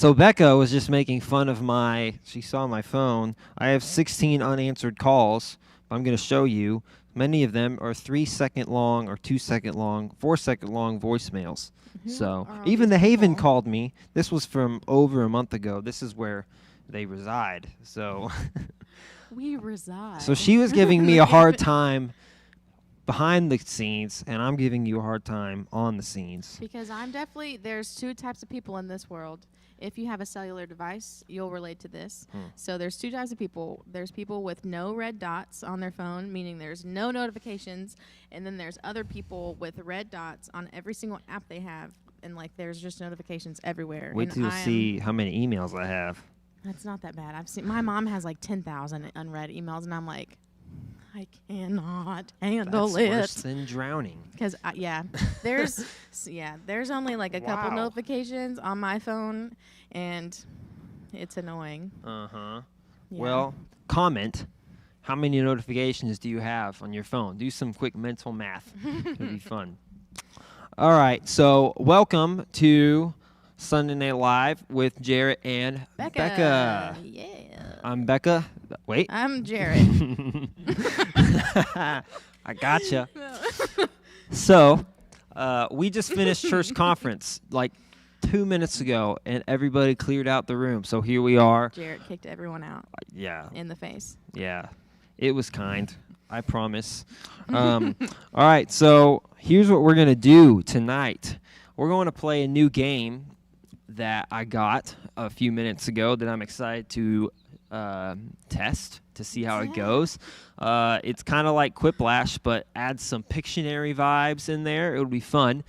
So Becca was just making fun of she saw my phone. I have 16 unanswered calls. I'm going to show you. Many of them are 3-second long or 2-second long, 4-second long voicemails. So even the Haven called me. This was from over a month ago. This is where they reside. So we reside. So she was giving me a hard time behind the scenes, and I'm giving you a hard time on the scenes. Because there's two types of people in this world. If you have a cellular device, you'll relate to this. So there's two types of people. There's people with no red dots on their phone, meaning there's no notifications. And then there's other people with red dots on every single app they have. And, there's just notifications everywhere. Wait till you see how many emails I have. That's not that bad. My mom has, 10,000 unread emails, and I'm like, I cannot handle That's it. Worse than drowning. Because there's only a couple notifications on my phone, and it's annoying. Yeah. Well, comment. How many notifications do you have on your phone? Do some quick mental math. It'll be fun. All right. So welcome to Sunday Night Live with Jarrett and Becca. Yeah. I'm Becca. Wait. I'm Jarrett. I gotcha. So, we just finished church conference 2 minutes ago, and everybody cleared out the room. So here we are. Jarrett kicked everyone out. Yeah. In the face. Yeah. It was kind. I promise. All right. So here's what we're going to do tonight. We're going to play a new game that I got a few minutes ago that I'm excited to test to see how it goes. It's kind of like Quiplash, but add some Pictionary vibes in there. It'll be fun.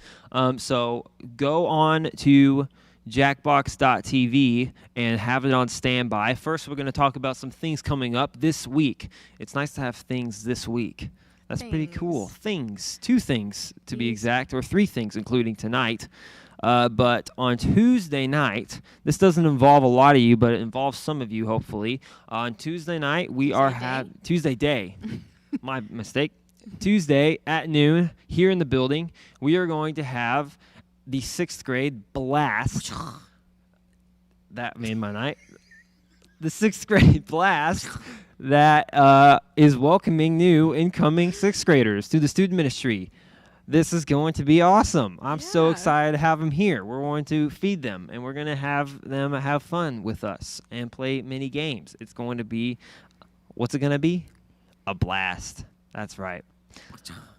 So go on to jackbox.tv and have it on standby. First, we're going to talk about some things coming up this week. It's nice to have things this week. That's pretty cool. Things. 2 things, to be exact, or 3 things, including tonight. But on Tuesday night, this doesn't involve a lot of you, but it involves some of you, hopefully. On Tuesday night, Tuesday day. My mistake. Tuesday at noon, here in the building, we are going to have the 6th grade blast. That made my night. The 6th grade blast that is welcoming new incoming 6th graders to the student ministry. This is going to be awesome. I'm so excited to have them here. We're going to feed them, and we're going to have them have fun with us and play mini games. It's going to be, what's it going to be? A blast. That's right.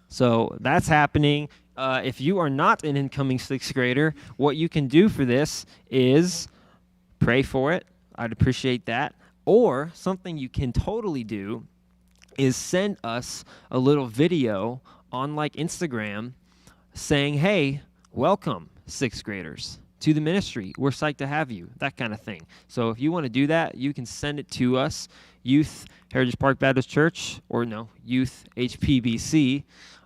So that's happening. If you are not an incoming 6th grader, what you can do for this is pray for it. I'd appreciate that. Or something you can totally do is send us a little video on Instagram saying, hey, welcome 6th graders to the ministry. We're psyched to have you, that kind of thing. So if you want to do that, you can send it to us, Youth Heritage Park Baptist Church, or Youth HPBC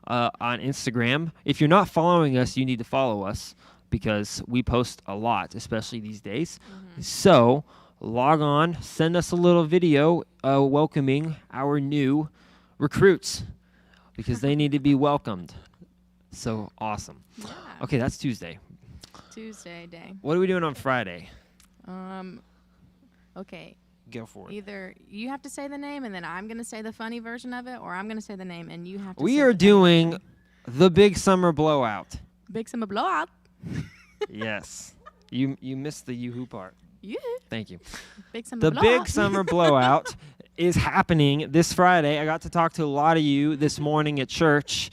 on Instagram. If you're not following us, you need to follow us because we post a lot, especially these days. So log on, send us a little video welcoming our new recruits because they need to be welcomed. So awesome. Yeah. Okay, that's Tuesday. Tuesday day. What are we doing on Friday? Okay. Go for it. Either you have to say the name and then I'm going to say the funny version of it, or I'm going to say the name and you have to We say are the doing funny the Big Summer Blowout. version. Big Summer Blowout. Yes. You missed the yoo-hoo part. Yeah. Thank you. Big Summer The Blowout. Big Summer Blowout is happening this Friday. I got to talk to a lot of you this morning at church.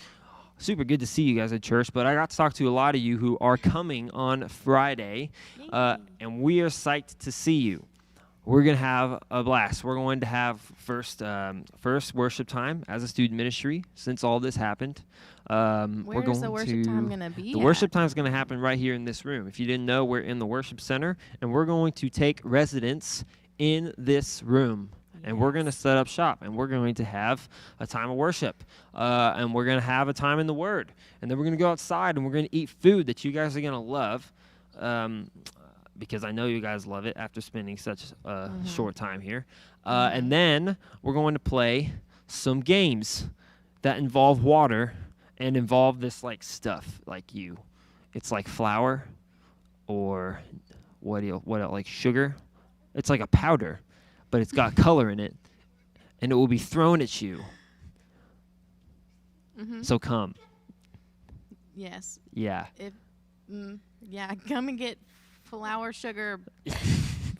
Super good to see you guys at church, but I got to talk to a lot of you who are coming on Friday, and we are psyched to see you. We're going to have a blast. We're going to have first worship time as a student ministry since all this happened. Where's the worship time going to be? The worship time is going to happen right here in this room. If you didn't know, we're in the worship center, and we're going to take residence in this room. And we're going to set up shop, and we're going to have a time of worship, and we're going to have a time in the Word. And then we're going to go outside, and we're going to eat food that you guys are going to love, because I know you guys love it after spending such a short time here. And then we're going to play some games that involve water and involve this, stuff, like you. It's like flour or like sugar. It's like a powder, but it's got color in it, and it will be thrown at you. Mm-hmm. So come. Yes. Yeah. Yeah. Come and get flour, sugar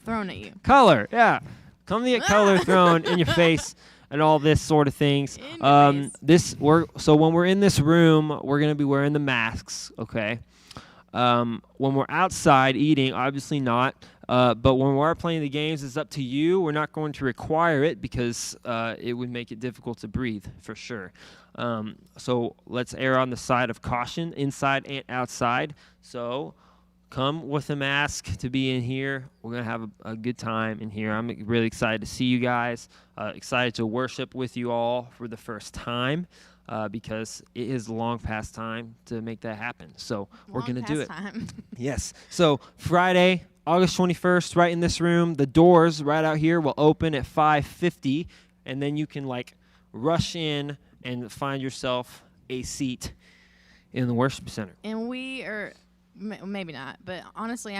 thrown at you. Color. Yeah. Come to get color thrown in your face and all this sort of things. In your face. So when we're in this room, we're gonna be wearing the masks. Okay. When we're outside eating, obviously not. But when we're playing the games, it's up to you. We're not going to require it because it would make it difficult to breathe, for sure. So let's err on the side of caution, inside and outside. So come with a mask to be in here. We're going to have a good time in here. I'm really excited to see you guys, excited to worship with you all for the first time. Because it is long past time to make that happen. So we're going to do it. Time. Yes. So Friday, August 21st, right in this room, the doors right out here will open at 5:50, and then you can rush in and find yourself a seat in the worship center. And we are, maybe not, but honestly,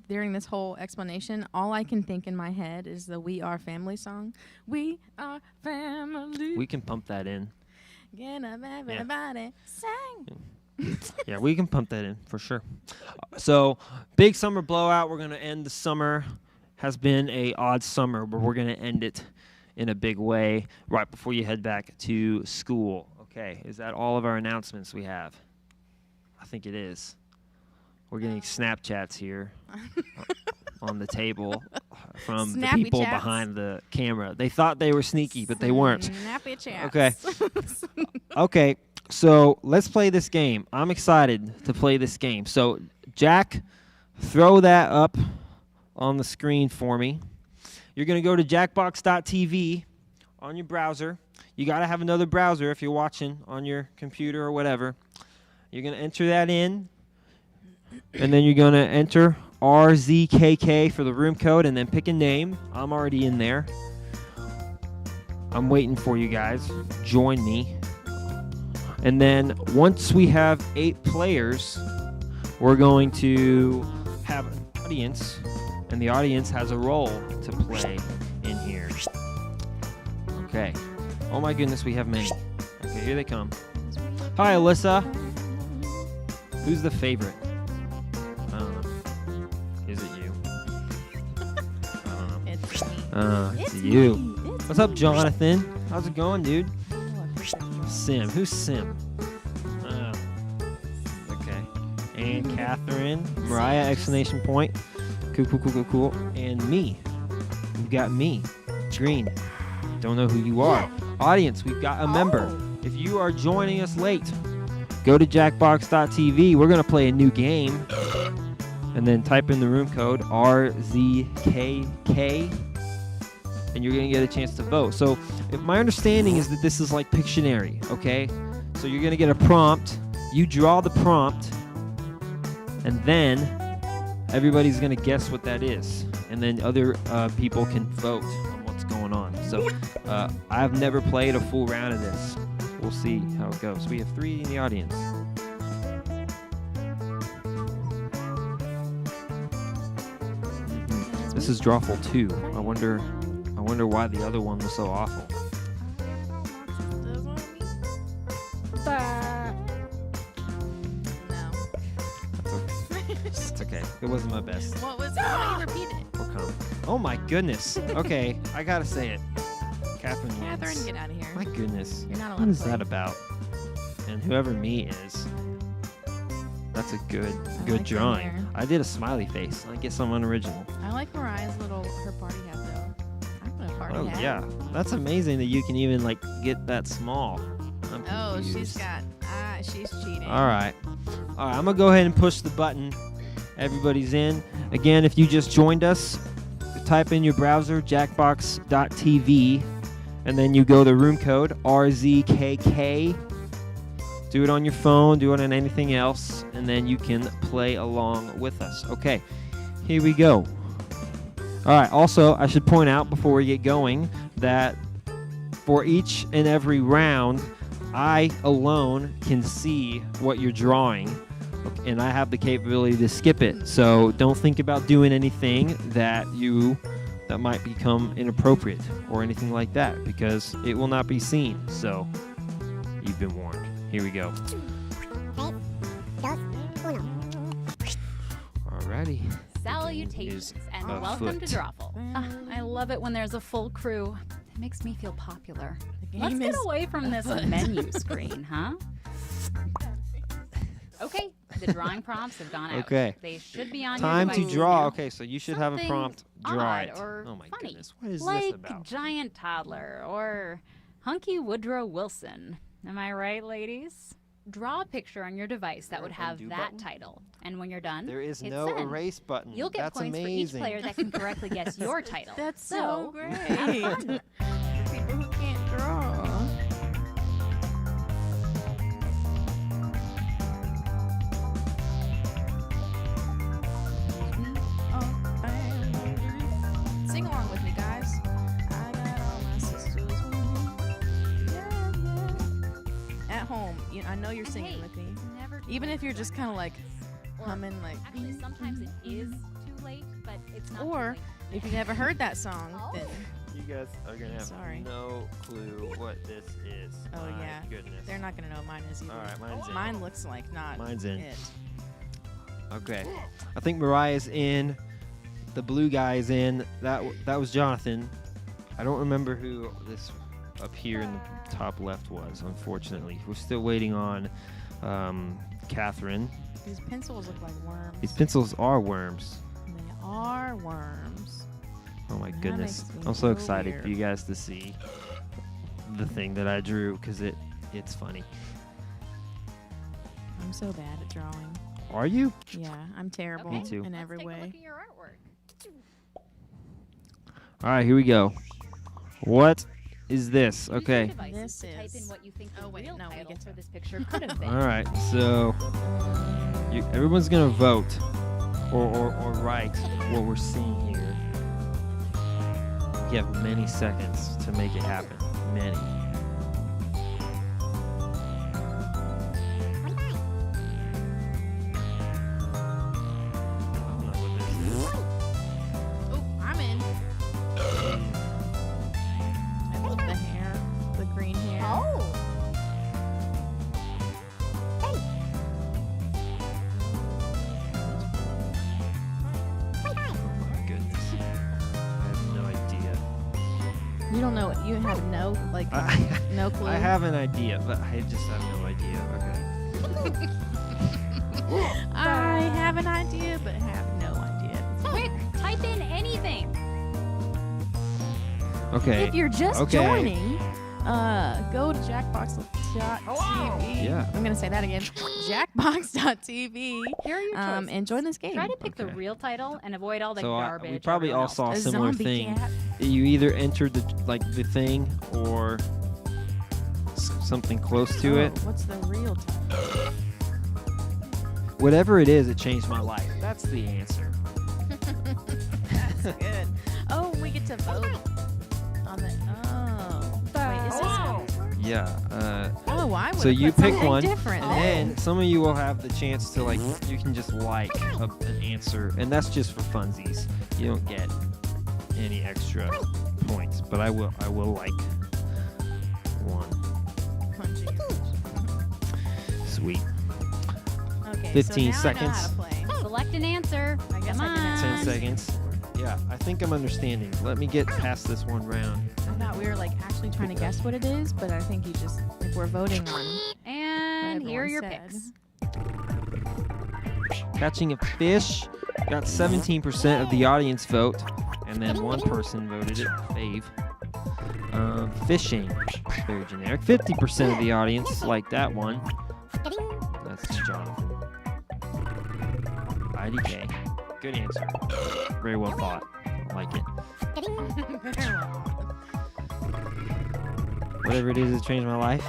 during this whole explanation, all I can think in my head is the We Are Family song. We are family. We can pump that in. Get up, everybody, sing. Yeah, we can pump that in for sure. So, big summer blowout. We're going to end the summer. Has been a odd summer, but we're going to end it in a big way right before you head back to school. Okay, is that all of our announcements we have? I think it is. We're getting Snapchats here on the table from Snappy the people chats. behind the camera. They thought they were sneaky, but they weren't. Snappy chats. Okay. Okay, so let's play this game. I'm excited to play this game. So, Jack, throw that up on the screen for me. You're going to go to jackbox.tv on your browser. You got to have another browser if you're watching on your computer or whatever. You're going to enter that in, and then you're going to enter RZKK for the room code, and then pick a name. I'm already in there. I'm waiting for you guys. Join me. And then once we have 8 players, we're going to have an audience, and the audience has a role to play in here. Okay. Oh my goodness, we have many. Okay, here they come. Hi, Alyssa. Who's the favorite? I don't know. Is it you? I don't know. It's me. It's It's you. me. It's What's up, me. Jonathan? How's it going, dude? Oh, I forgot your- Sim. Who's Sim? Okay. And Catherine, Mariah, exclamation point. Cool. And me. We've got me. Green. Don't know who you are. Audience, we've got a member. Oh. If you are joining us late, go to jackbox.tv. We're going to play a new game. And then type in the room code RZKK. And you're going to get a chance to vote. So my understanding is that this is like Pictionary, okay? So you're going to get a prompt. You draw the prompt. And then everybody's going to guess what that is. And then other people can vote on what's going on. So I've never played a full round of this. We'll see how it goes. We have 3 in the audience. This is Drawful 2. I wonder why the other one was so awful. No. It's okay. It wasn't my best. What was it? Why you repeat it? We'll come. Oh my goodness. Okay, I gotta say it. Catherine wins. Catherine, get out of here. My goodness. You're not allowed What to is play. that about? And whoever me is, that's a good like your drawing. hair. I did a smiley face. I guess I'm unoriginal. I like Mariah's her party hat though. I'm gonna party Oh hat. yeah, that's amazing that you can even get that small. I'm Oh, she's confused. she's cheating. All right. I'm gonna go ahead and push the button. Everybody's in. Again, if you just joined us, type in your browser jackbox.tv, and then you go to room code RZKK. Do it on your phone, do it on anything else, and then you can play along with us. Okay, here we go. All right, also, I should point out before we get going that for each and every round, I alone can see what you're drawing. and I have the capability to skip it. So don't think about doing anything that might become inappropriate or anything like that, because it will not be seen. So you've been warned. Here we go. Alrighty. Salutations and a welcome foot. to Drawful. I love it when there's a full crew. It makes me feel popular. The Let's game get is away from this afoot. menu screen, huh? Okay, the drawing prompts have gone out. Okay. They should be on Time your to devices draw. now. Okay, so you should have a Something prompt. Draw odd it. or Oh my funny, goodness. What is like this about? Giant Toddler or Hunky Woodrow Wilson. Am I right, ladies? Draw a picture on your device that would have undo that button? title. And when you're done, There is hit no send. erase button. You'll get That's points amazing. for each player that can correctly guess your title. That's so great. have fun. People who can't draw. Sing along with me, guys. I got all my sisters with me. Yeah, yeah. At home, I know you're singing Hey, with me. Never too Even late if you're to just learn. kind of like Or humming, like. Actually, sometimes it is too late, but it's not Or too late. if you never heard that song, Oh. then You guys are gonna have Sorry. no clue what this is. Oh, My yeah. goodness. they're not gonna know what mine is either. All right, mine's in. Mine looks like not Mine's in. it. Okay. I think Mariah's in. The blue guy is in. That was Jonathan. I don't remember who this up here in the top left was, unfortunately. We're still waiting on Catherine. These pencils look like worms. These pencils are worms. They are worms. Oh my That goodness. makes me I'm so so excited for weird. you guys to see the thing that I drew, because it's funny. I'm so bad at drawing. Are you? Yeah, I'm terrible Okay, Me too. in let's every take a look way. at your artwork. All right, here we go. What is this? Use your Okay. devices This to type in is- what you think the oh, wait, real no, we title get for to- this picture could have been. All right. So everyone's gonna vote or write what we're seeing here. You have many seconds to make it happen. Many. I don't know what this is. Oh, I'm in. I love the hair, the green hair. Oh my goodness. I have no idea. You don't know. You have no no clue. I have an idea, but I just have no idea. Okay. I have an idea, but have no idea. Quick, type in anything. Okay. If you're just Okay. joining, go to jackbox.tv. Yeah. I'm gonna say that again. Jackbox.tv. Here are your choices. And join this game. Try to pick the Okay. real title and avoid all the So garbage. we probably everyone all else saw a does. similar zombie thing. cat. You either entered the thing or something close to it. Oh, what's the real title? Whatever it is, it changed my life. That's the answer. That's good. Oh, we get to vote on the. Oh. Wait, is this how this works? Yeah. Oh, I would. So you put pick something one, different. and then some of you will have the chance to you can just like an answer, and that's just for funsies. You don't get any extra points, but I will like one. Punching. Sweet. Okay. 15 so now I know how seconds. to play. Select an answer. I guess Come I didn't on. 10 seconds. Yeah, I think I'm understanding. Let me get past this one round. I thought we were actually trying to guess what it is, but I think you just we're voting on. And what here are your everyone picks. Catching a fish got 17% of the audience vote, and then one person voted it, Fave. Fishing, very generic. 50% of the audience liked that one. That's Jonathan. IDK. Good answer. Very well thought. I like it. Whatever it is that changed my life.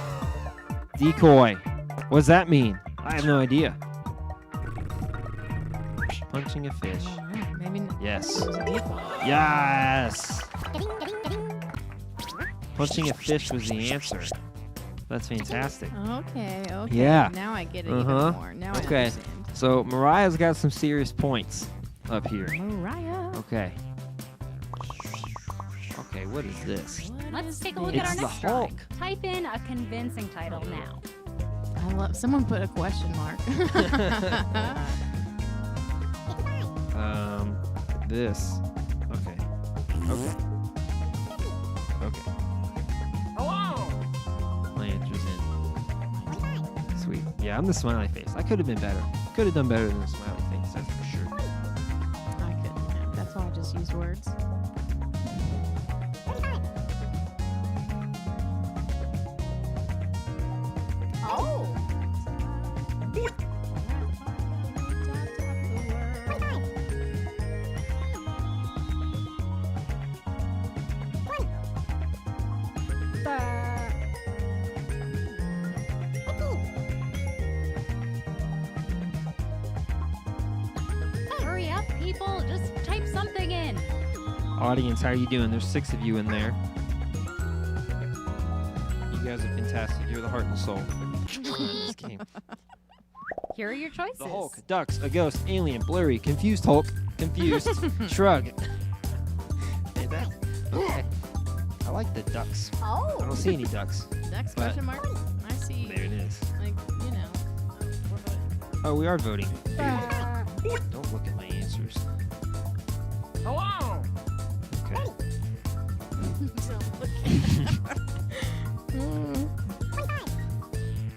Decoy. What does that mean? I have no idea. Punching a fish. Maybe. Yes. It was a default. Yes. Punching a fish was the answer. That's fantastic. Okay. Okay. Yeah. Now I get it Uh-huh. even more. Now I Okay. understand. So Mariah's got some serious points up here. Mariah. Okay. Okay, what is this? Let's take a look It's at our the next drawing. Hulk. Type in a convincing title now. I love. Someone put a question mark. This. Okay. Okay. Okay. My answer's in. Sweet. Yeah, I'm the smiley face. I could have been better. Could have done better than the smiley face, that's for sure. I couldn't. Have. That's why I just used words. Hurry up, people. Just type something in. Audience, how are you doing? There's 6 of you in there. You guys are fantastic. You're the heart and soul of this game. Here are your choices. The Hulk, ducks, a ghost, alien, blurry, confused Hulk, confused, shrug. Hey, that, okay. I like the ducks. I don't see any ducks. Next But- question mark. I see. There it is. Like you know. We're voting. Oh, we are voting. Don't look at my answers. Hello. Okay. Don't look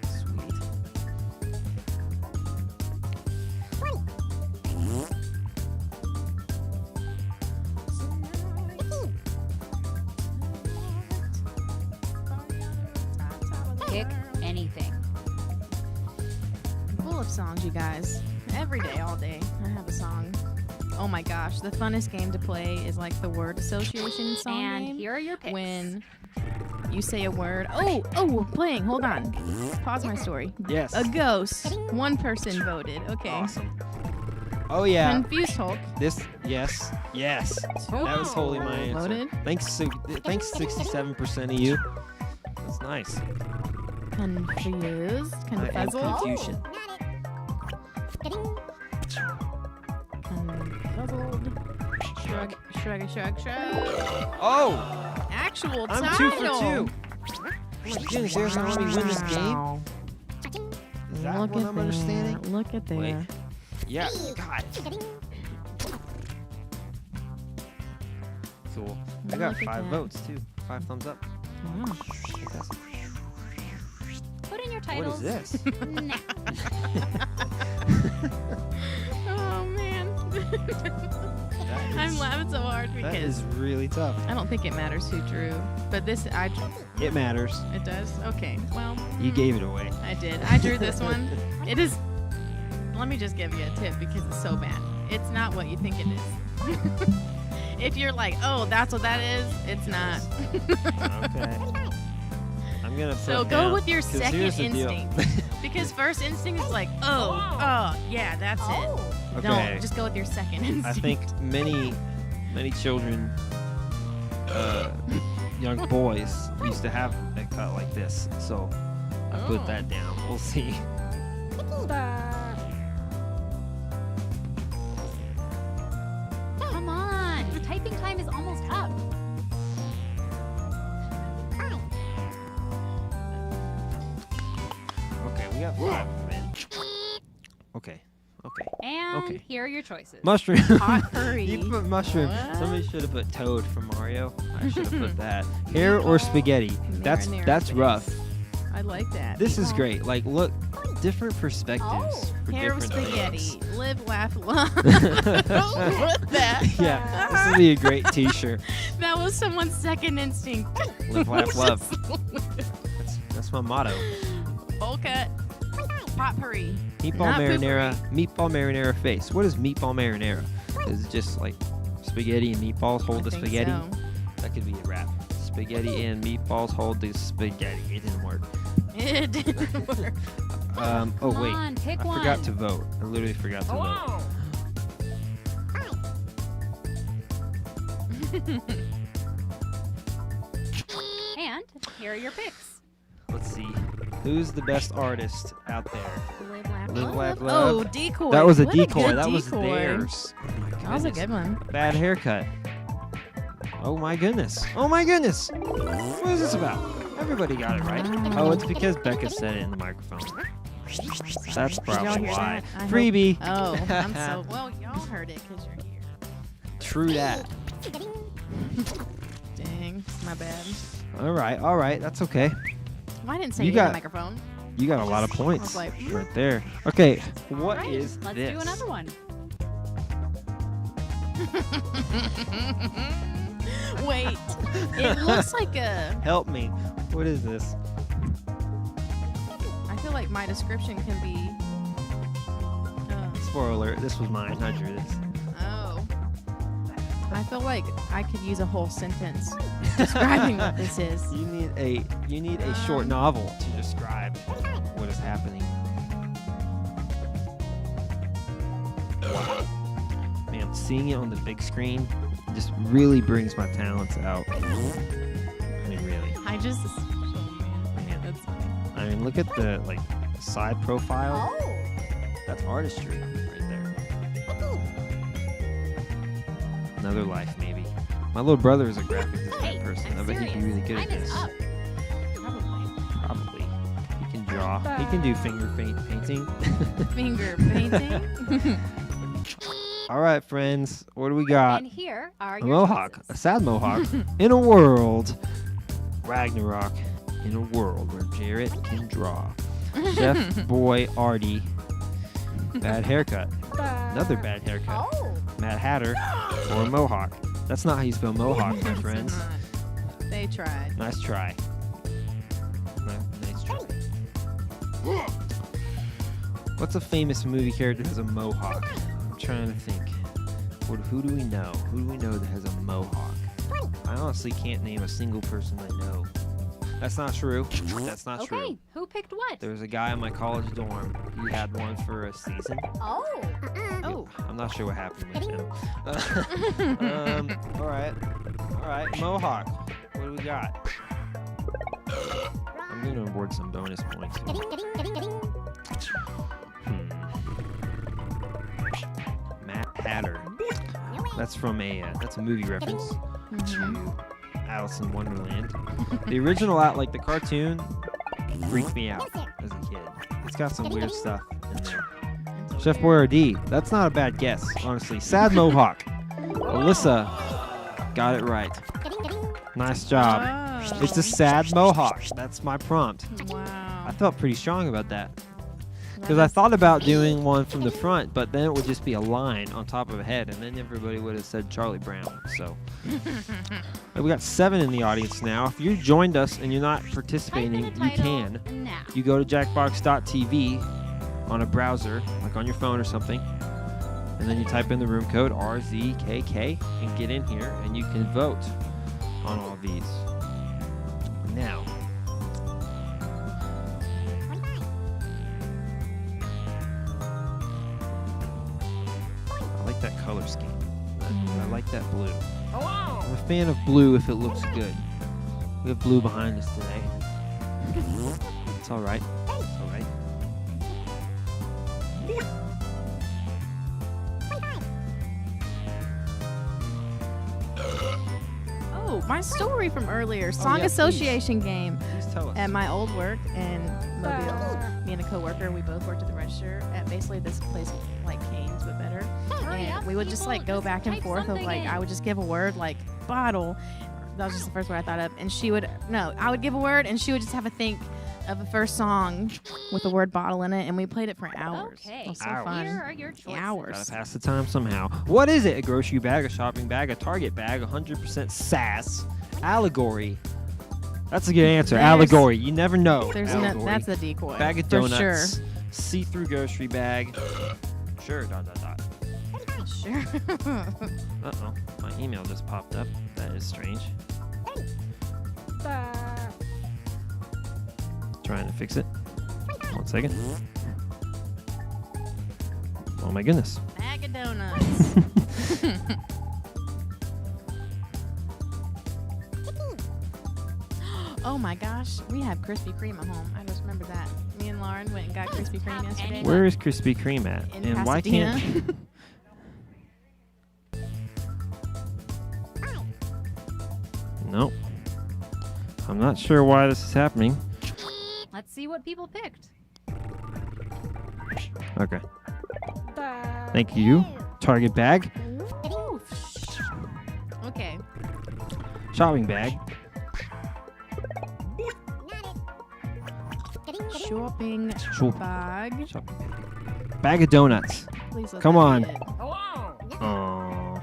Sweet. Pick anything. Full of songs, you guys. Every day, all day, I have a song. Oh my gosh, the funnest game to play is like the word association song And game. here are your picks. When you say a word. Oh, playing. Hold on. Pause my story. Yes. A ghost. One person voted. Okay. Awesome. Oh yeah. Confused Hulk. This. Yes. Yes. That was totally my answer. Voted. Thanks. Thanks, 67% of you. That's nice. Confused. I am Confuzzled. confusion. Confuzzled. Shrug. Oh, Actual I'm title. 2 for 2. Oh my goodness, there's no me win this game. Is that Look what at I'm there. understanding? Look at there. Wait. Yeah. God. Cool. I got Look at 5 that. votes too. 5 thumbs up. Wow. Fantastic. Put in your What titles. is this? now. Oh man. That I'm is- laughing so hard That because is really tough. I don't think it matters who drew, but this It matters. it does. Okay, well You gave it away. I did. I drew this one. It is. Let me just give you a tip because it's so bad. It's not what you think it is. If you're like, oh, that's what that is, it's not. Okay. I'm gonna put So go down- with your 'cause second here's the deal. instinct. Because first instinct is like, oh, yeah, that's it. Okay. Don't just go with your second instinct. I think many children, young boys, used to have a cut like this. So I put Oh. that down. We'll see. Come on. Typing time is almost up. Okay, we got 5 men. Okay. Okay. And Okay. here are your choices. Mushroom. Hot furry. You put mushroom. What? Somebody should have put Toad from Mario. I should have put that. Hair or spaghetti. That's Marinara face. rough. I like that. This is great. Like, look, different perspectives. For Hair with different spaghetti. items. Live, laugh, love. What that? Yeah, this would be a great T-shirt. That was someone's second instinct. Live, laugh, love. That's my motto. Bowl cut. Potpourri. Meatball Not marinara. Meatball marinara face. What is meatball marinara? Is it just like spaghetti and meatballs hold I the think spaghetti? so. That could be a wrap. Spaghetti and meatballs hold the spaghetti. It didn't work. It didn't work. Oh Come wait, on, pick I one. forgot to vote. I literally forgot to vote. And here are your picks. Let's see. Who's the best artist out there? Live, laugh, Live, laugh, Oh, love. decoy. That was a What decoy. good That was decoy. theirs. Oh my That was a goodness. good one. Bad haircut. Oh my goodness. Oh my goodness. What is this about? Everybody got it right. Oh, it's because Becca said it in the microphone. That's Did y'all probably hear why. that? I hope- Freebie. Oh, I'm so well. Y'all heard it because you're here. True that. Dang, my bad. All right. That's okay. Well, I didn't say You it in got- the microphone. You got a lot of points like, right there. Okay, what Right, is let's this? do another one. Wait, it looks like a. Help me. What is this? I feel like my description can be. Spoiler alert, this was mine. I drew this. Oh. I feel like I could use a whole sentence describing what this is. You need a short novel to describe what is happening. Man, seeing it on the big screen just really brings my talents out. I mean, really. I just. Man, that's funny. I mean, look at the side profile. Oh. That's artistry right there. Another life, maybe. My little brother is a graphic design Hey, person. I'm I bet he'd be serious. really good Mine at is this. up. Probably. Probably. He can draw. He can do finger painting. Finger painting. All right, friends. What do we got? And here are A your mohawk. A choices. sad mohawk. In a world. Ragnarok. In a world where Jarrett can draw. Chef Boy Artie. Bad haircut. Another bad haircut. Oh. Mad Hatter. Or a mohawk. That's not how you spell mohawk, my It's friends. not. They tried. Nice try. Nice try. What's a famous movie character that has a mohawk? I'm trying to think. Who do we know? Who do we know that has a mohawk? I honestly can't name a single person I know. That's not true. That's not Okay, true. who picked what? There was a guy in my college dorm. He had one for a season. Oh. Oh. I'm not sure what happened with him. All right. Mohawk. What do we got? I'm gonna award some bonus points. Matt Hatter. That's from that's a movie reference to Alice in Wonderland. The original the cartoon freaked me out as a kid. It's got some weird stuff in there. Chef Boyardee. That's not a bad guess, honestly. Sad mohawk. Alyssa got it right. Nice job. Wow. It's a sad mohawk. That's my prompt. Wow. I felt pretty strong about that. Because I thought about doing one from the front, but then it would just be a line on top of a head, and then everybody would have said Charlie Brown. So we got 7 in the audience now. If you joined us and you're not participating, Type in the you title can. now. You go to jackbox.tv on a browser, like on your phone or something, and then you type in the room code RZKK and get in here, and you can vote on all these. Now, I like that color scheme. I like that blue. I'm a fan of blue if it looks good. We have blue behind us today. It's all right. It's all right. Oh, my story from earlier. Song yeah, please. association game Please tell us. at my old work in Mobile. Me and a coworker, we both worked at the register at basically this place like Cane's but better. Hurry And up, we would just people, like go just back and type forth of something like in. I would just give a word like bottle. That was just the first word I thought of. And I would give a word and she would just have a think of the first song with the word bottle in it, and we played it for hours. Okay. It was so Hours. fun. Here are your choices. Hours. Gotta pass the time somehow. What is it? A grocery bag, a shopping bag, a Target bag, 100% sass, allegory. That's a good answer. There's- Allegory. You never know. There's Allegory. that's the decoy. Bag of for donuts. sure. See-through grocery bag. Sure. ... Sure. Uh-oh. My email just popped up. That is strange. Trying to fix it. 1 second. Oh my goodness. Bag of donuts. Oh my gosh, we have Krispy Kreme at home. I just Remember that? Me and Lauren went and got Krispy Kreme yesterday. Where is Krispy Kreme at? In And why Pasadena. can't? Nope. I'm not sure why this is happening. Let's see what people picked. Okay. Thank you. Target bag. Okay. Shopping bag. Shopping Shop- bag. Shopping bag. Bag of donuts. Please let Come that on. be it. Oh.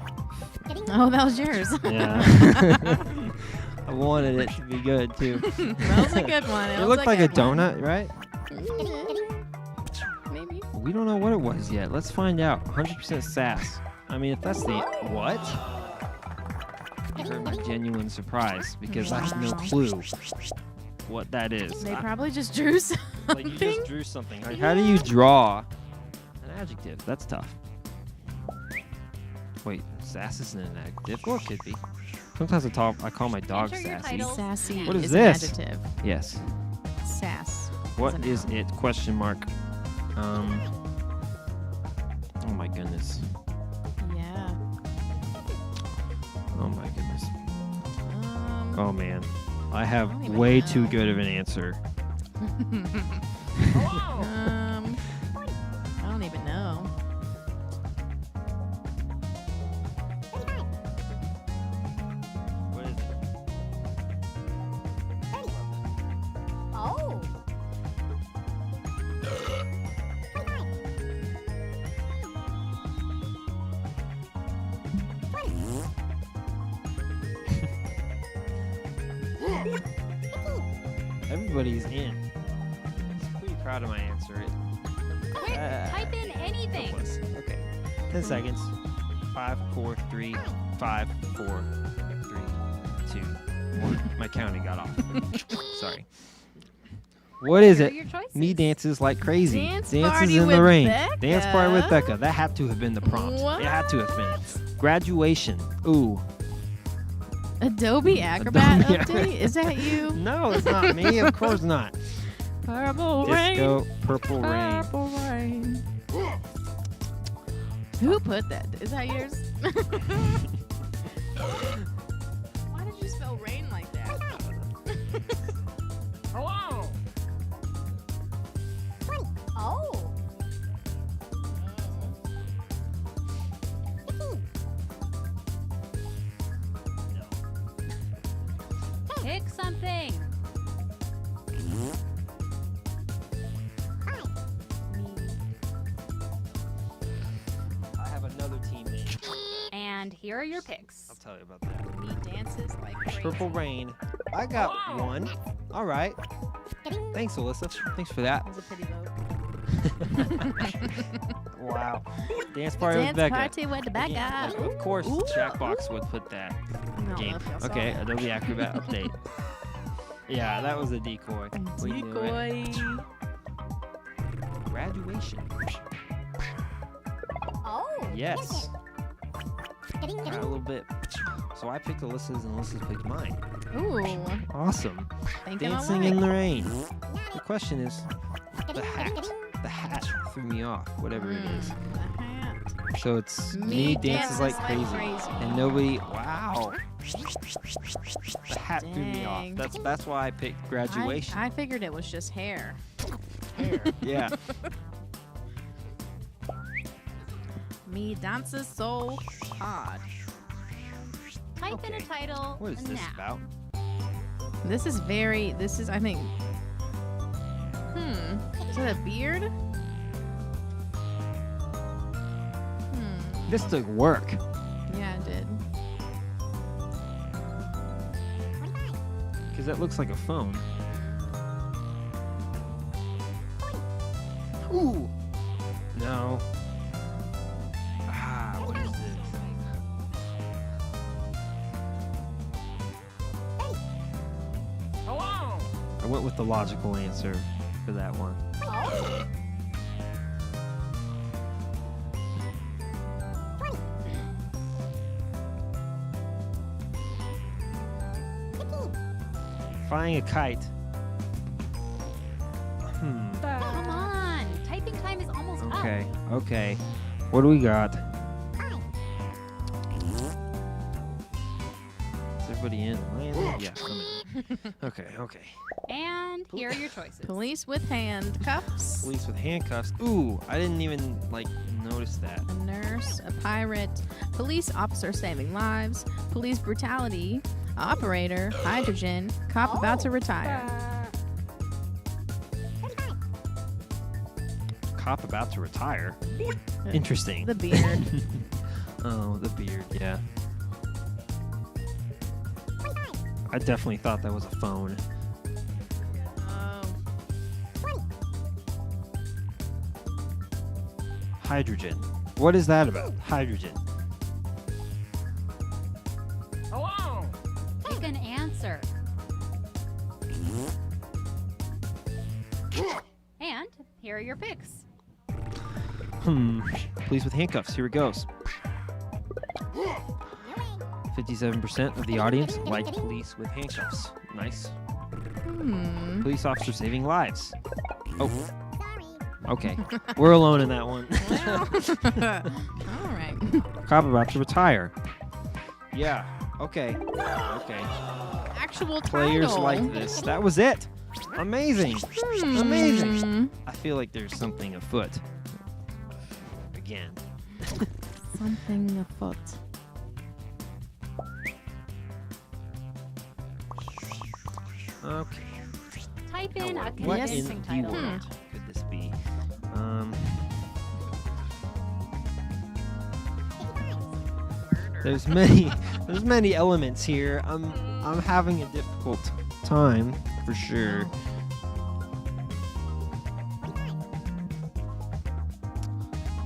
Oh, that was yours. Yeah. I wanted it to be good too. That was a good one. It looked like a donut, right? Maybe. We don't know what it was yet. Let's find out. 100% sass. I mean, if that's the what? I heard my genuine surprise because I have no clue what that is. They probably just drew Like you something. just drew something. Like, how do you draw an adjective? That's tough. Wait, sass isn't an adjective. Or it could be. Sometimes I call my dog Enter your sassy. title. Sassy What is is this? an adjective. Yes. Sass. What an is noun. it? Question mark. Oh my goodness. Yeah. Oh my goodness. Um, Oh man. I I have don't even way know. too good of an answer. I don't even know. What is it? Oh. Everybody's in. I'm pretty proud of my answer. Quick, type in anything. Okay. 10 seconds. 5, 4, 3, 5, 4, 3, 2, 1. My counting got off. Sorry. What is Here it? are your choices. Me dances like crazy. Dance Dances party in the with rain. Becca. Dance party with Becca. That had to have been the prompt. What? It had to have been. Graduation. Ooh. Adobe Acrobat Adobe update? Is that you? No, it's not me. Of course not. Purple Disco, rain. purple rain. Purple rain. Who put that? Is that yours? Why did you spell rain like that? Oh. Pick something. I have another team name. And here are your picks. I'll tell you about that. Me dances like crazy. Purple rain. I got one. All right. Thanks, Alyssa. Thanks for that. That was a pity vote. Wow. Dance party with Dance Becca. party with the Becca. Yeah, of course, Ooh. Jackbox would put that in the I don't game. know if y'all saw Okay, that. Adobe Acrobat update. Yeah, that was a decoy. We knew it. Decoy. Graduation. Oh. Yes. Got a little bit. So I picked Alyssa's and Alyssa's picked mine. Ooh. Awesome. Thinking Dancing alike. in the rain. The question is, the hat. The hat threw me off, whatever it is. The hat. So it's me dances like crazy. And nobody, wow. The hat threw me off. Dang. That's why I picked graduation. I figured it was just hair. Yeah. Me dances so hard. Type in a Okay. title What is now. this about? This is I think. Is that a beard? This took work. Yeah, it did. Because that looks like a phone. Ooh. No. Ah, what is this? I went with the logical answer for that one. Flying a kite. Okay. Okay. What do we got? Is everybody in? Am I in? Yeah, I'm in. Okay. Okay. And here are your choices. Police with handcuffs. Police with handcuffs. Ooh, I didn't even notice that. A nurse, a pirate, police officer saving lives, police brutality, operator, hydrogen, cop about to retire. Cop about to retire. Interesting. The beard. Oh, the beard. Yeah. I definitely thought that was a phone. Oh. Hydrogen. What is that about? Hydrogen. Pick an answer. And here are your picks. Police with handcuffs. Here it goes. 57% of the audience like police with handcuffs. Nice. Police officer saving lives. Oh. Okay. We're alone in that one. All right. Cop about to retire. Yeah. Okay. Okay. Actual title. Players like this. That was it. Amazing. Amazing. I feel like there's something afoot. Again. Something afoot. Okay. Type in a What in convincing the title. world could this be? There's many elements here. I'm having a difficult time for sure.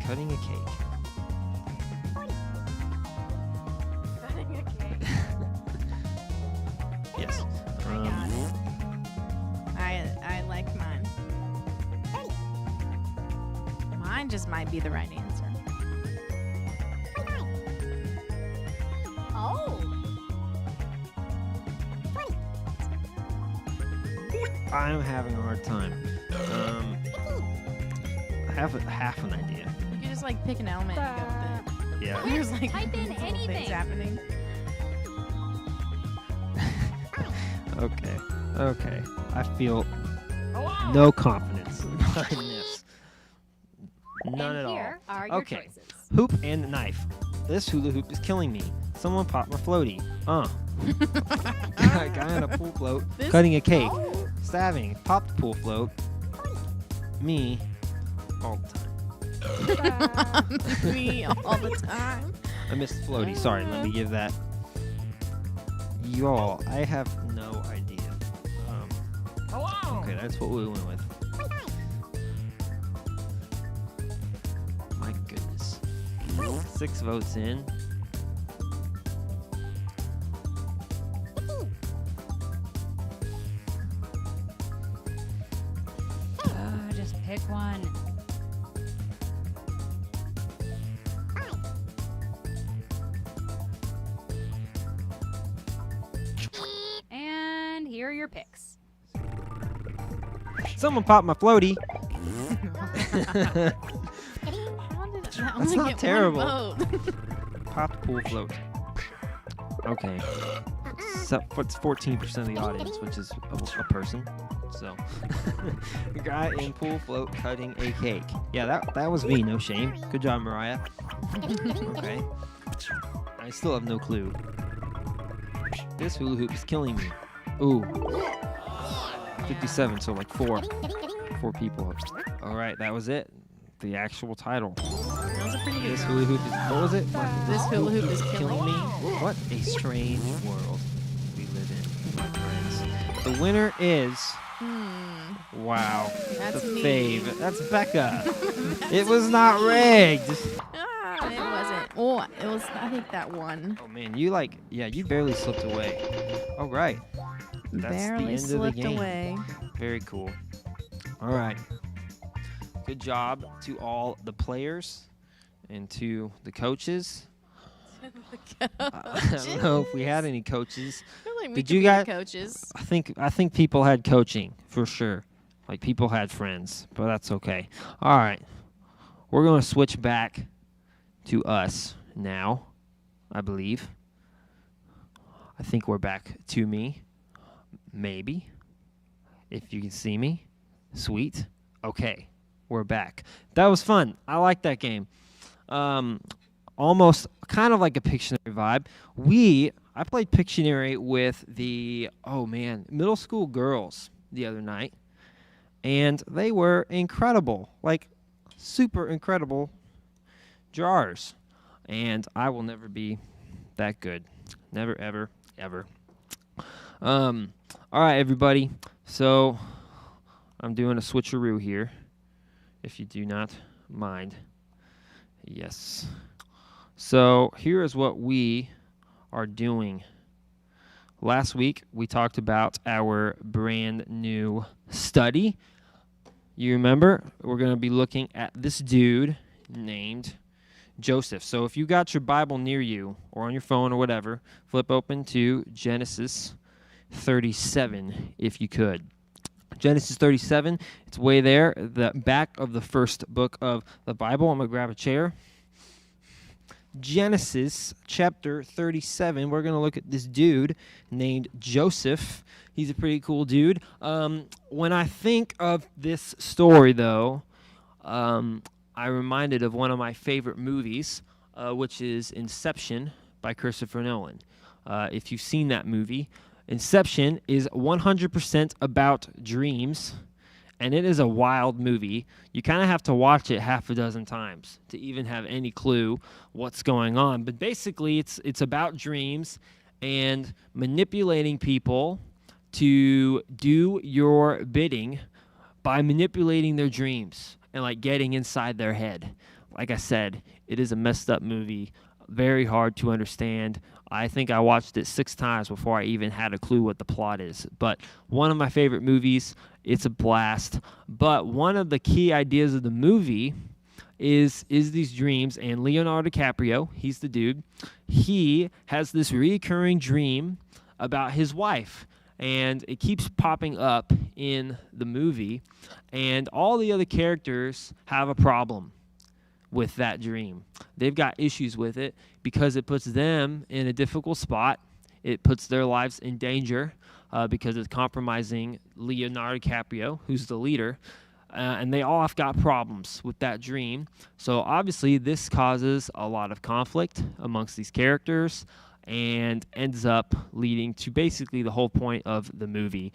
Cutting a cake. Cutting a cake. Yes. I got it. I like mine. Mine just might be the right answer. Oh. I'm having a hard time. I have half an idea. You could just like pick an element and go with it. Yeah. There's like Type in little anything. things happening. Okay. Okay. I feel no confidence behind this. None and at all. here are your Okay. choices. Hoop and knife. This hula hoop is killing me. Someone pop my floaty. Guy on a pool float. This- Cutting a cake. Oh. Stabbing. Pop the pool float. Me. All the time. Me all the time. I missed floaty. Sorry. Let me give that. Y'all, I have no idea. Okay, that's what we went with. My goodness. 6 votes in. Just pick one. And here are your picks. Someone pop my floaty. How did that That's only not get terrible. one vote? Pop the pool float. Okay. So what's 14% of the audience, which is a person. So, the guy in pool float cutting a cake. Yeah, that was me. No shame. Good job, Mariah. Okay. I still have no clue. This hula hoop is killing me. Ooh. 57. So like four people. All right, that was it. The actual title. That was a pretty good This one. hula hoop is. What was it? This hula hoop is killing me. What a strange world we live in, my friends. The winner is. Wow. That's the me. fave. That's Becca. It was not rigged. Ah, it wasn't. Oh, it was. I think that one. Oh man, you you barely slipped away. All right. That's Barely the end slipped of the game. away. Very cool. All right. Good job to all the players and to the coaches. I don't know if we had any coaches. I feel like we Did could you be the guys- coaches? I think people had coaching for sure. Like people had friends, but that's okay. All right. we're going to switch back to us now, I believe. I think we're back to me. Maybe. If you can see me. Sweet. Okay. We're back. That was fun. I like that game. Almost kind of like a Pictionary vibe. I played Pictionary with the, middle school girls the other night. And they were incredible. Like, super incredible drawers. And I will never be that good. Never, ever, ever. All right, everybody. So, I'm doing a switcheroo here, if you do not mind. Yes. So, here is what we are doing. Last week, we talked about our brand new study. You remember? We're going to be looking at this dude named Joseph. So if you got your Bible near you or on your phone or whatever, flip open to Genesis 37 if you could. Genesis 37, it's way there, the back of the first book of the Bible. I'm going to grab a chair. Genesis chapter 37, we're going to look at this dude named Joseph. He's a pretty cool dude. When I think of this story, though, I'm reminded of one of my favorite movies, which is Inception by Christopher Nolan. If you've seen that movie, Inception is 100% about dreams, and it is a wild movie. You kind of have to watch it half a dozen times to even have any clue what's going on. But basically, it's about dreams and manipulating people to do your bidding by manipulating their dreams and like getting inside their head. Like I said, it is a messed up movie, very hard to understand. I think I watched it 6 times before I even had a clue what the plot is. But one of my favorite movies, it's a blast. But one of the key ideas of the movie is these dreams, and Leonardo DiCaprio, he's the dude, he has this recurring dream about his wife. And it keeps popping up in the movie, and all the other characters have a problem with that dream. They've got issues with it because it puts them in a difficult spot. It puts their lives in danger because it's compromising Leonardo DiCaprio, who's the leader, and they all have got problems with that dream. So obviously this causes a lot of conflict amongst these characters and ends up leading to basically the whole point of the movie.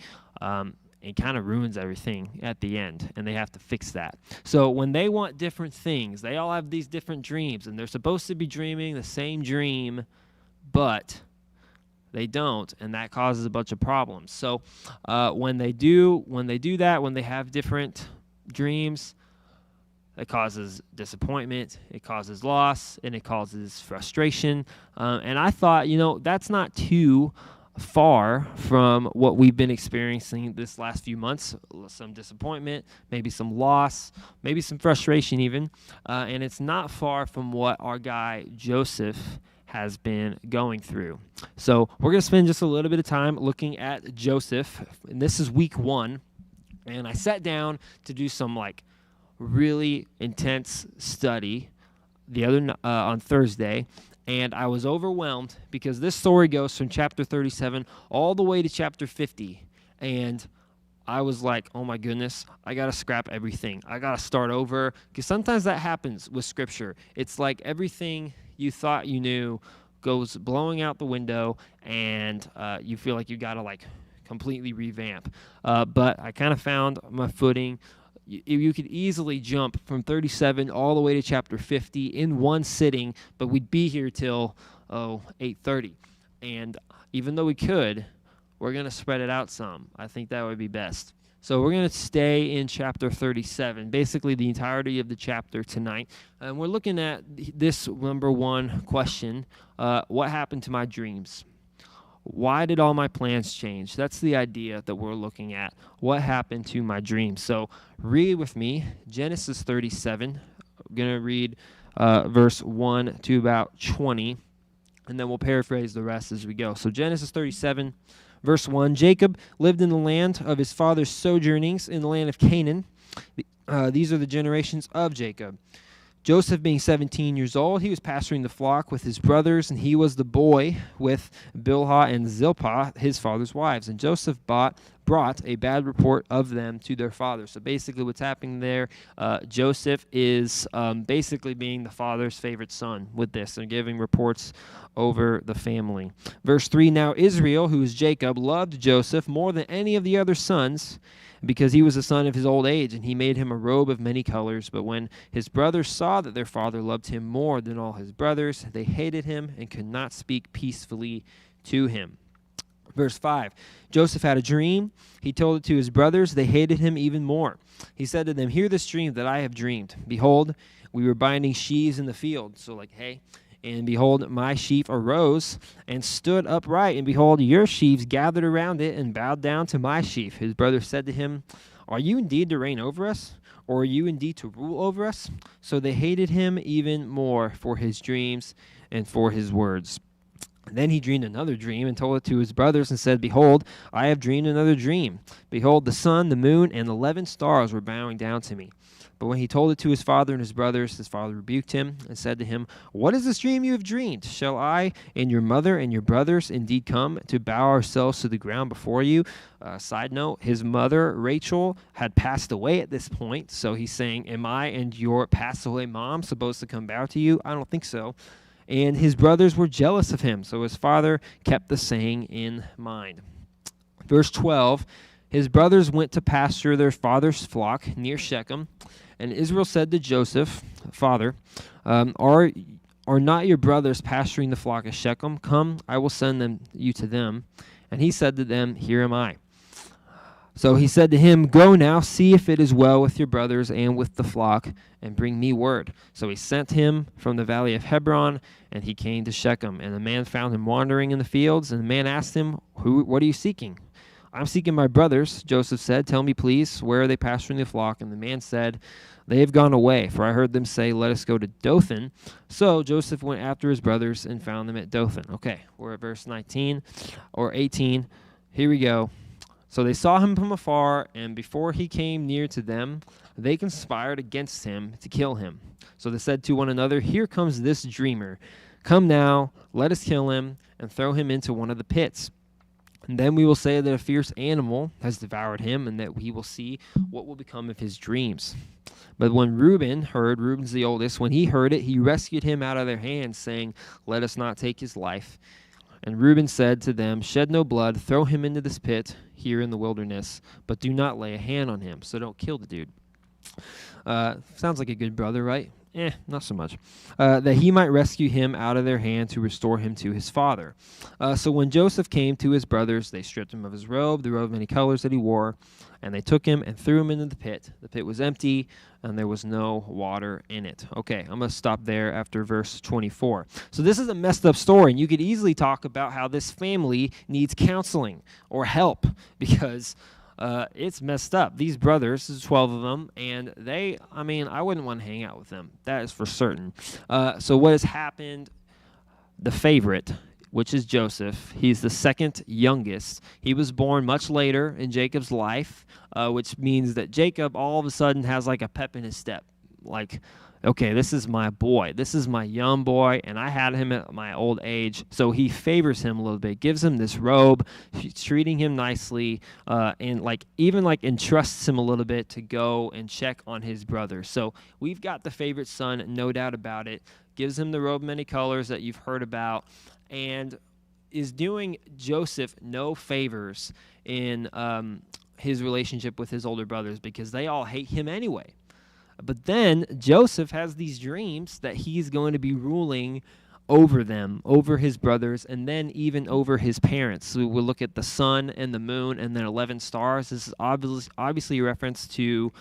It kind of ruins everything at the end, and they have to fix that. So when they want different things, they all have these different dreams, and they're supposed to be dreaming the same dream, but they don't, and that causes a bunch of problems. So when they do that, when they have different dreams, it causes disappointment, it causes loss, and it causes frustration. And I thought, that's not too far from what we've been experiencing this last few months. Some disappointment, maybe some loss, maybe some frustration even. And it's not far from what our guy Joseph has been going through. So we're going to spend just a little bit of time looking at Joseph. And this is week 1. And I sat down to do some really intense study on Thursday, and I was overwhelmed because this story goes from chapter 37 all the way to chapter 50, and I was like, oh my goodness, I got to scrap everything. I got to start over, because sometimes that happens with Scripture. It's like everything you thought you knew goes blowing out the window, and you feel like you got to completely revamp. But I kind of found my footing. You could easily jump from 37 all the way to chapter 50 in one sitting, but we'd be here till 8:30. And even though we could, we're going to spread it out some. I think that would be best. So we're going to stay in chapter 37, basically the entirety of the chapter tonight. And we're looking at this number 1 question, what happened to my dreams? Why did all my plans change? That's the idea that we're looking at. What happened to my dreams? So read with me, Genesis 37. I'm going to read verse 1 to about 20, and then we'll paraphrase the rest as we go. So Genesis 37, verse 1, Jacob lived in the land of his father's sojournings in the land of Canaan. These are the generations of Jacob. Joseph being 17 years old, he was pasturing the flock with his brothers, and he was the boy with Bilhah and Zilpah, his father's wives. And Joseph brought a bad report of them to their father. So basically what's happening there, Joseph is basically being the father's favorite son with this and giving reports over the family. Verse 3, now Israel, who is Jacob, loved Joseph more than any of the other sons, because he was the son of his old age, and he made him a robe of many colors. But when his brothers saw that their father loved him more than all his brothers, they hated him and could not speak peacefully to him. Verse 5, Joseph had a dream. He told it to his brothers. They hated him even more. He said to them, hear this dream that I have dreamed. Behold, we were binding sheaves in the field. So like, hey, and behold, my sheaf arose and stood upright. And behold, your sheaves gathered around it and bowed down to my sheaf. His brothers said to him, are you indeed to reign over us? Or are you indeed to rule over us? So they hated him even more for his dreams and for his words. And then he dreamed another dream and told it to his brothers and said, behold, I have dreamed another dream. Behold, the sun, the moon, and 11 stars were bowing down to me. But when he told it to his father and his brothers, his father rebuked him and said to him, what is this dream you have dreamed? Shall I and your mother and your brothers indeed come to bow ourselves to the ground before you? Side note, his mother, Rachel, had passed away at this point. So he's saying, am I and your passed away mom supposed to come bow to you? I don't think so. And his brothers were jealous of him. So his father kept the saying in mind. Verse 12, his brothers went to pasture their father's flock near Shechem. And Israel said to Joseph, Father, are not your brothers pasturing the flock at Shechem? Come, I will send you to them. And he said to them, here am I. So he said to him, go now, see if it is well with your brothers and with the flock, and bring me word. So he sent him from the valley of Hebron, and he came to Shechem. And the man found him wandering in the fields, and the man asked him, what are you seeking? I'm seeking my brothers, Joseph said. Tell me, please, where are they pasturing the flock? And the man said, they have gone away, for I heard them say, let us go to Dothan. So Joseph went after his brothers and found them at Dothan. Okay, we're at verse 19 or 18. Here we go. So they saw him from afar, and before he came near to them, they conspired against him to kill him. So they said to one another, here comes this dreamer. Come now, let us kill him and throw him into one of the pits. And then we will say that a fierce animal has devoured him, and that we will see what will become of his dreams. But when Reuben's the oldest, when he heard it, he rescued him out of their hands, saying, let us not take his life. And Reuben said to them, shed no blood, throw him into this pit here in the wilderness, but do not lay a hand on him, so don't kill the dude. Sounds like a good brother, right? Not so much. That he might rescue him out of their hand to restore him to his father. So when Joseph came to his brothers, they stripped him of his robe, the robe of many colors that he wore, and they took him and threw him into the pit. The pit was empty, and there was no water in it. Okay, I'm going to stop there after verse 24. So this is a messed up story, and you could easily talk about how this family needs counseling or help, because it's messed up. These brothers, there's 12 of them, and I wouldn't want to hang out with them. That is for certain. So what has happened, the favorite, which is Joseph, he's the second youngest. He was born much later in Jacob's life, which means that Jacob all of a sudden has like a pep in his step. Like, okay, this is my boy. This is my young boy, and I had him at my old age. So he favors him a little bit, gives him this robe, treating him nicely, and even entrusts him a little bit to go and check on his brother. So we've got the favorite son, no doubt about it. Gives him the robe many colors that you've heard about, and is doing Joseph no favors in his relationship with his older brothers, because they all hate him anyway. But then Joseph has these dreams that he's going to be ruling over them, over his brothers, and then even over his parents. So we'll look at the sun and the moon and then 11 stars. This is obviously a reference to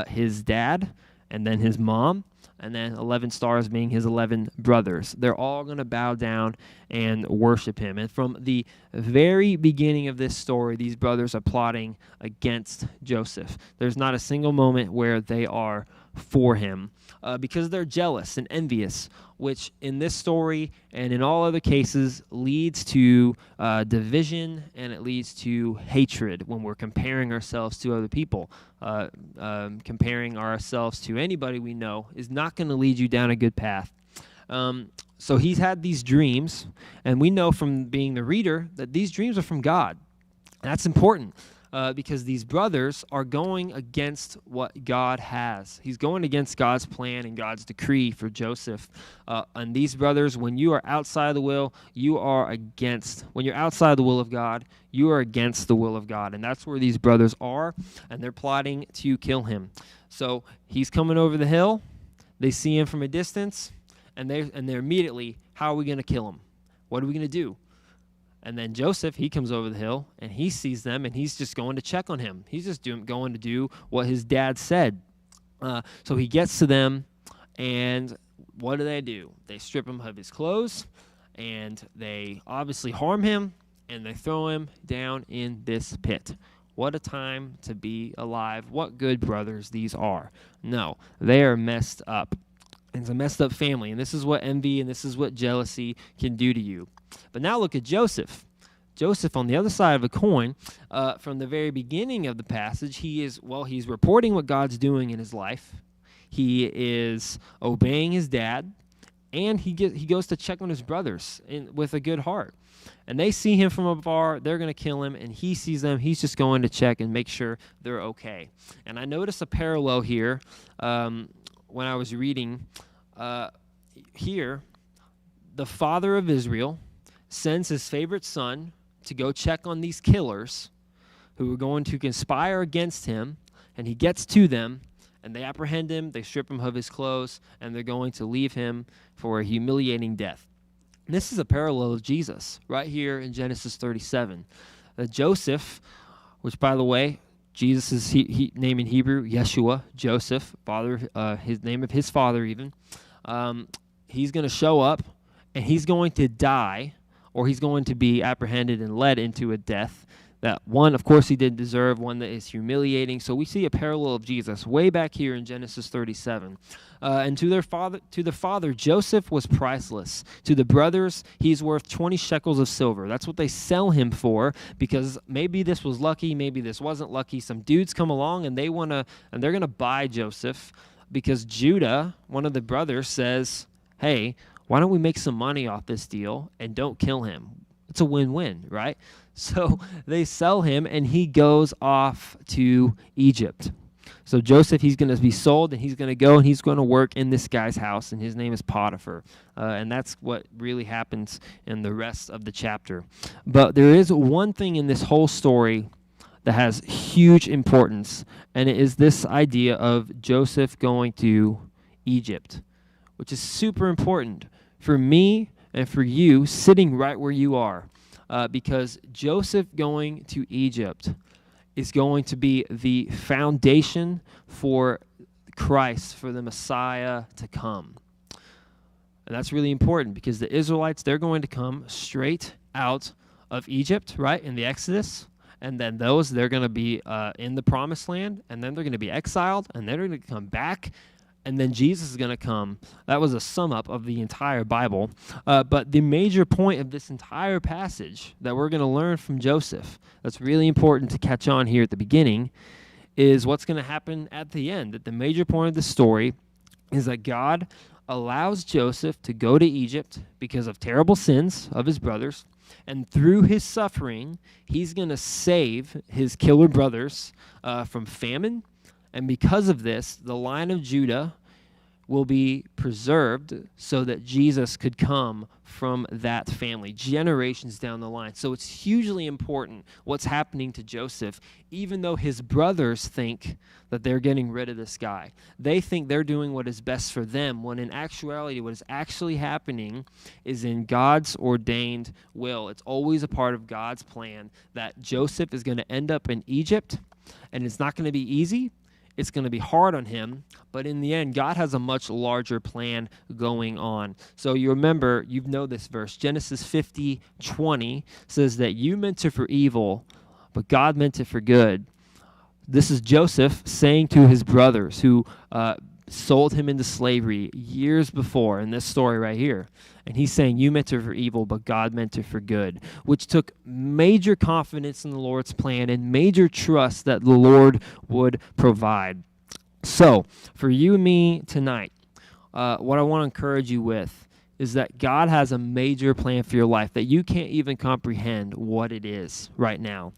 his dad and then his mom, and then 11 stars being his 11 brothers. They're all going to bow down and worship him. And from the very beginning of this story, these brothers are plotting against Joseph. There's not a single moment where they are for him because they're jealous and envious, which in this story and in all other cases leads to division, and it leads to hatred when we're comparing ourselves to other people. Comparing ourselves to anybody we know is not going to lead you down a good path. So he's had these dreams, and we know from being the reader that these dreams are from God. And that's important because these brothers are going against what God has. He's going against God's plan and God's decree for Joseph. And these brothers, when you are outside the will, when you're outside the will of God, you are against the will of God. And that's where these brothers are, and they're plotting to kill him. So he's coming over the hill. They see him from a distance. And they're immediately, how are we going to kill him? What are we going to do? And then Joseph, he comes over the hill, and he sees them, and he's just going to check on him. He's just going to do what his dad said. So he gets to them, and what do? They strip him of his clothes, and they obviously harm him, and they throw him down in this pit. What a time to be alive. What good brothers these are. No, they are messed up. It's a messed up family, and this is what envy and this is what jealousy can do to you. But now look at Joseph. Joseph, on the other side of a coin, from the very beginning of the passage, he's reporting what God's doing in his life. He is obeying his dad, and he goes to check on his brothers with a good heart. And they see him from afar. They're going to kill him, and he sees them. He's just going to check and make sure they're okay. And I notice a parallel here when I was reading here. The father of Israel sends his favorite son to go check on these killers who are going to conspire against him, and he gets to them, and they apprehend him, they strip him of his clothes, and they're going to leave him for a humiliating death. And this is a parallel of Jesus right here in Genesis 37. Joseph, which, by the way, Jesus' name in Hebrew, Yeshua, Joseph, his name of his father even, he's going to show up, and he's going to die, or he's going to be apprehended and led into a death that one, of course, he didn't deserve, one that is humiliating. So we see a parallel of Jesus way back here in Genesis 37. And to the father, Joseph was priceless. To the brothers, he's worth 20 shekels of silver. That's what they sell him for, because maybe this was lucky, maybe this wasn't lucky. Some dudes come along and they're going to buy Joseph because Judah, one of the brothers, says, "Hey, why don't we make some money off this deal and don't kill him?" It's a win-win, right? So they sell him, and he goes off to Egypt. So Joseph, he's going to be sold, and he's going to go, and he's going to work in this guy's house, and his name is Potiphar. And that's what really happens in the rest of the chapter. But there is one thing in this whole story that has huge importance, and it is this idea of Joseph going to Egypt, which is super important for me and for you sitting right where you are, because Joseph going to Egypt is going to be the foundation for Christ, for the Messiah to come. And that's really important because the Israelites, they're going to come straight out of Egypt, right, in the Exodus. And then they're going to be in the Promised Land, and then they're going to be exiled, and then they're going to come back. And then Jesus is going to come. That was a sum up of the entire Bible. But the major point of this entire passage that we're going to learn from Joseph, that's really important to catch on here at the beginning, is what's going to happen at the end. That the major point of the story is that God allows Joseph to go to Egypt because of terrible sins of his brothers. And through his suffering, he's going to save his killer brothers from famine. And because of this, the line of Judah will be preserved so that Jesus could come from that family, generations down the line. So it's hugely important what's happening to Joseph, even though his brothers think that they're getting rid of this guy. They think they're doing what is best for them, when in actuality what is actually happening is in God's ordained will. It's always a part of God's plan that Joseph is going to end up in Egypt, and it's not going to be easy. It's going to be hard on him, but in the end, God has a much larger plan going on. So you remember, you know this verse, Genesis 50:20 says that you meant it for evil, but God meant it for good. This is Joseph saying to his brothers who sold him into slavery years before in this story right here. And he's saying, you meant it for evil, but God meant it for good, which took major confidence in the Lord's plan and major trust that the Lord would provide. So, for you and me tonight, what I want to encourage you with is that God has a major plan for your life that you can't even comprehend what it is right now.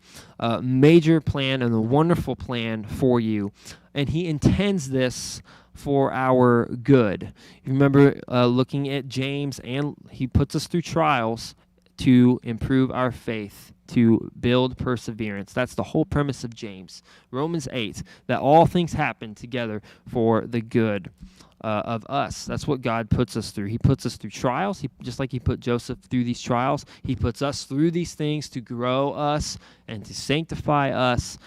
Major plan and a wonderful plan for you. And he intends this for our good. You remember looking at James, and he puts us through trials to improve our faith, to build perseverance. That's the whole premise of James. Romans 8, that all things happen together for the good of us. That's what God puts us through. He puts us through trials. Just like he put Joseph through these trials, he puts us through these things to grow us and to sanctify us,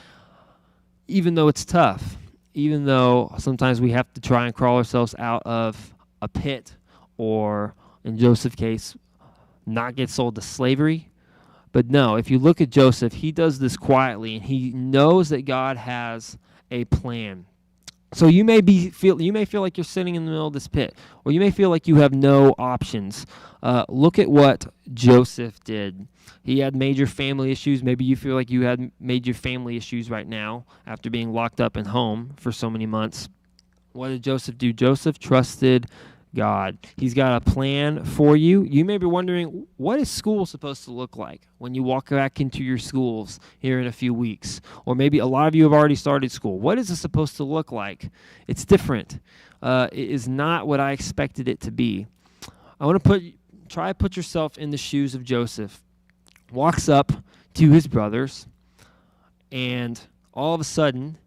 even though it's tough, even though sometimes we have to try and crawl ourselves out of a pit, or in Joseph's case, not get sold to slavery. But no, if you look at Joseph, he does this quietly, and he knows that God has a plan. So you may feel like you're sitting in the middle of this pit, or you may feel like you have no options. Look at what Joseph did. He had major family issues. Maybe you feel like you had major family issues right now after being locked up in home for so many months. What did Joseph do? Joseph trusted God. He's got a plan for you. You may be wondering, what is school supposed to look like when you walk back into your schools here in a few weeks? Or maybe a lot of you have already started school. What is it supposed to look like? It's different. It is not what I expected it to be. I want to try to put yourself in the shoes of Joseph. Walks up to his brothers, and all of a sudden,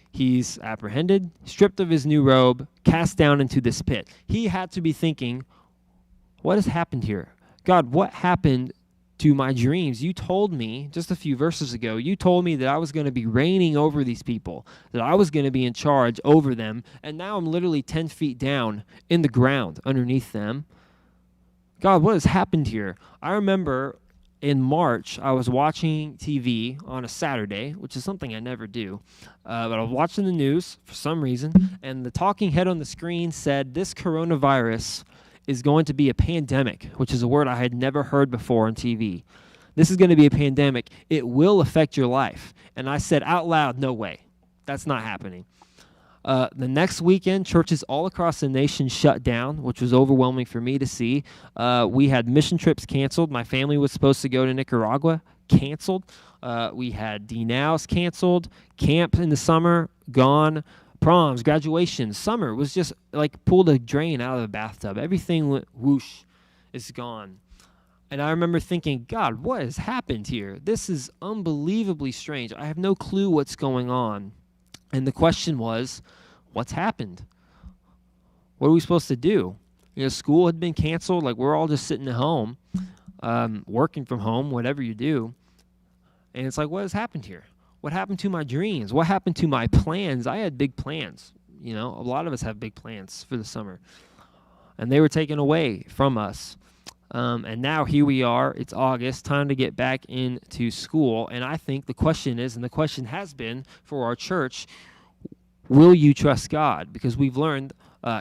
he's apprehended, stripped of his new robe, cast down into this pit. He had to be thinking, what has happened here? God, what happened to my dreams? You told me just a few verses ago, you told me that I was going to be reigning over these people, that I was going to be in charge over them, and now I'm literally 10 feet down in the ground underneath them. God, what has happened here? I remember in March, I was watching TV on a Saturday, which is something I never do, but I was watching the news for some reason, and the talking head on the screen said, this coronavirus is going to be a pandemic, which is a word I had never heard before on TV. This is going to be a pandemic. It will affect your life. And I said out loud, no way. That's not happening. The next weekend, churches all across the nation shut down, which was overwhelming for me to see. We had mission trips canceled. My family was supposed to go to Nicaragua, canceled. We had D-Nows canceled. Camp in the summer, gone. Proms, graduations, summer was just like pulled a drain out of the bathtub. Everything went whoosh, it's gone. And I remember thinking, God, what has happened here? This is unbelievably strange. I have no clue what's going on. And the question was, what's happened? What are we supposed to do? School had been canceled. Like, we're all just sitting at home, working from home, whatever you do. And it's like, what has happened here? What happened to my dreams? What happened to my plans? I had big plans. A lot of us have big plans for the summer. And they were taken away from us. And now here we are. It's August, time to get back into school. And I think the question is, and the question has been for our church, will you trust God? Because we've learned,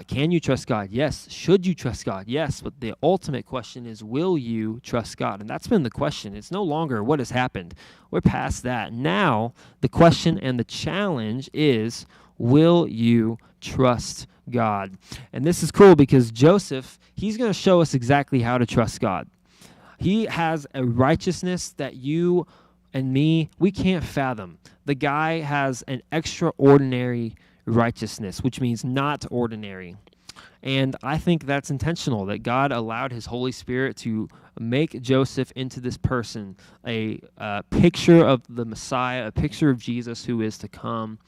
can you trust God? Yes. Should you trust God? Yes. But the ultimate question is, will you trust God? And that's been the question. It's no longer what has happened. We're past that. Now, the question and the challenge is, will you trust God? And this is cool because Joseph, he's going to show us exactly how to trust God. He has a righteousness that you and me, we can't fathom. The guy has an extraordinary righteousness, which means not ordinary. And I think that's intentional, that God allowed his Holy Spirit to make Joseph into this person, a picture of the Messiah, a picture of Jesus who is to come.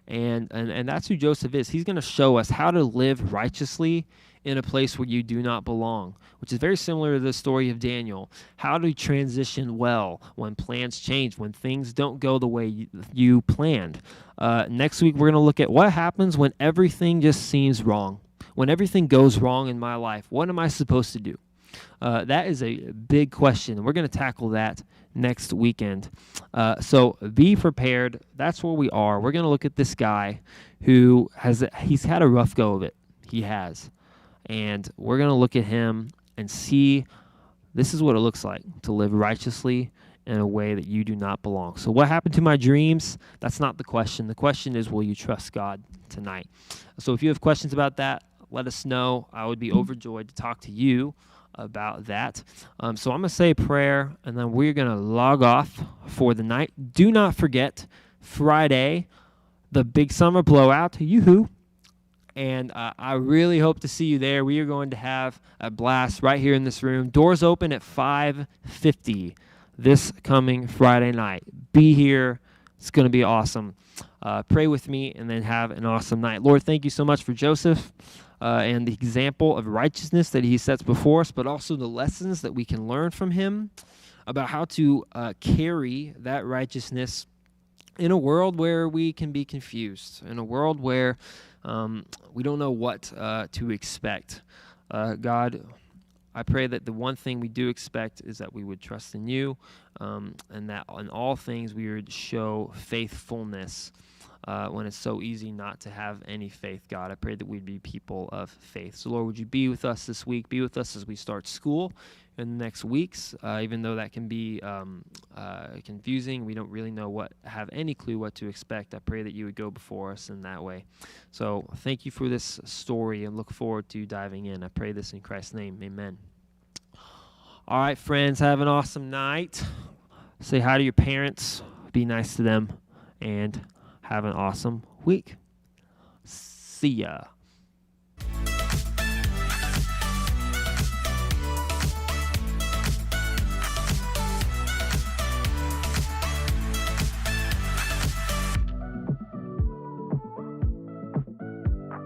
And that's who Joseph is. He's going to show us how to live righteously in a place where you do not belong, which is very similar to the story of Daniel. How to transition well when plans change, when things don't go the way you planned. Next week, we're going to look at what happens when everything just seems wrong. When everything goes wrong in my life, what am I supposed to do? That is a big question. We're going to tackle that next weekend. So be prepared. That's where we are. We're going to look at this guy who he's had a rough go of it. He has. And we're going to look at him and see this is what it looks like to live righteously in a way that you do not belong. So what happened to my dreams? That's not the question. The question is, will you trust God tonight? So if you have questions about that, let us know. I would be overjoyed to talk to you about that. So I'm going to say a prayer, and then we're going to log off for the night. Do not forget, Friday, the big summer blowout. Yoo-hoo. And I really hope to see you there. We are going to have a blast right here in this room. Doors open at 5:50 this coming Friday night. Be here. It's going to be awesome. Pray with me and then have an awesome night. Lord, thank you so much for Joseph and the example of righteousness that he sets before us, but also the lessons that we can learn from him about how to carry that righteousness in a world where we can be confused, in a world where we don't know what to expect. God, I pray that the one thing we do expect is that we would trust in you, and that in all things we would show faithfulness when it's so easy not to have any faith, God. I pray that we'd be people of faith. So, Lord, would you be with us this week? Be with us as we start school in the next weeks, even though that can be confusing. We don't really have any clue what to expect. I pray that you would go before us in that way. So thank you for this story and look forward to diving in. I pray this in Christ's name. Amen. All right, friends, have an awesome night. Say hi to your parents. Be nice to them. And have an awesome week. See ya.